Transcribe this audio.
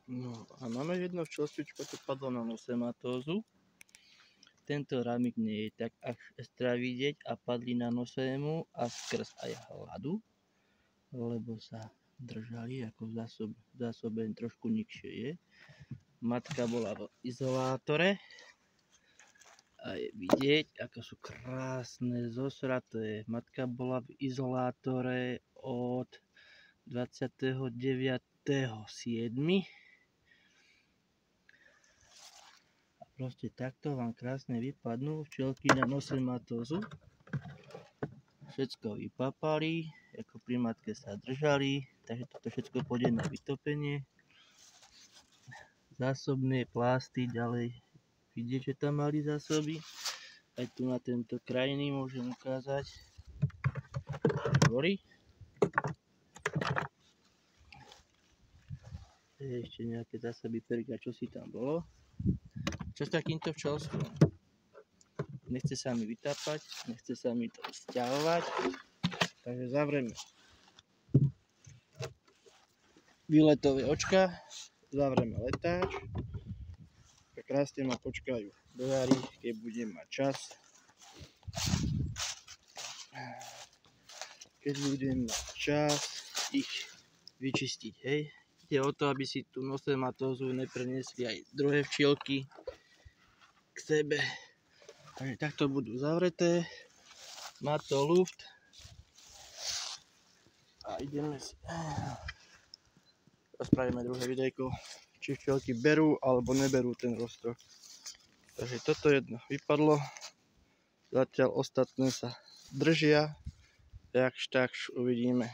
No a máme jedno včelstvičko, to padlo na nosematózu. Tento ramík nie je tak až extra vidieť a padli na nosému a skrz aj hladu, lebo sa držali, ako v zásobe trošku nikšie je. Matka bola v izolátore a je vidieť, ako sú krásne zosraté. Matka bola v izolátore od 29.7. A proste takto vám krásne vypadnú včelky na nosematózu. Všetko vypapali, ako pri matke sa držali, takže toto všetko pôjde na vytopenie. Zásobné plásty ďalej, vidieť, že tam mali zásoby. Aj tu na tento krajný môžem ukázať dvory. Ešte nejaké zásoby perga, čo si tam bolo. Čo s takýmto včelstvom? Nechce sa mi vytápať, nechce sa mi to sťahovať, takže zavrieme výletové očka, zavrieme letáč a krásne ma počkajú dojári, keď budem mať čas. Keď budem mať čas ich vyčistiť, hej. Ide o to, aby si tú nosematózu nepreniesli aj druhé včielky k sebe. Takže takto budú zavreté. Má to luft. A ideme si... Spravíme druhé videjko, či včielky berú alebo neberú ten roztrh. Takže toto jedno vypadlo. Zatiaľ ostatné sa držia. Jakž takž uvidíme.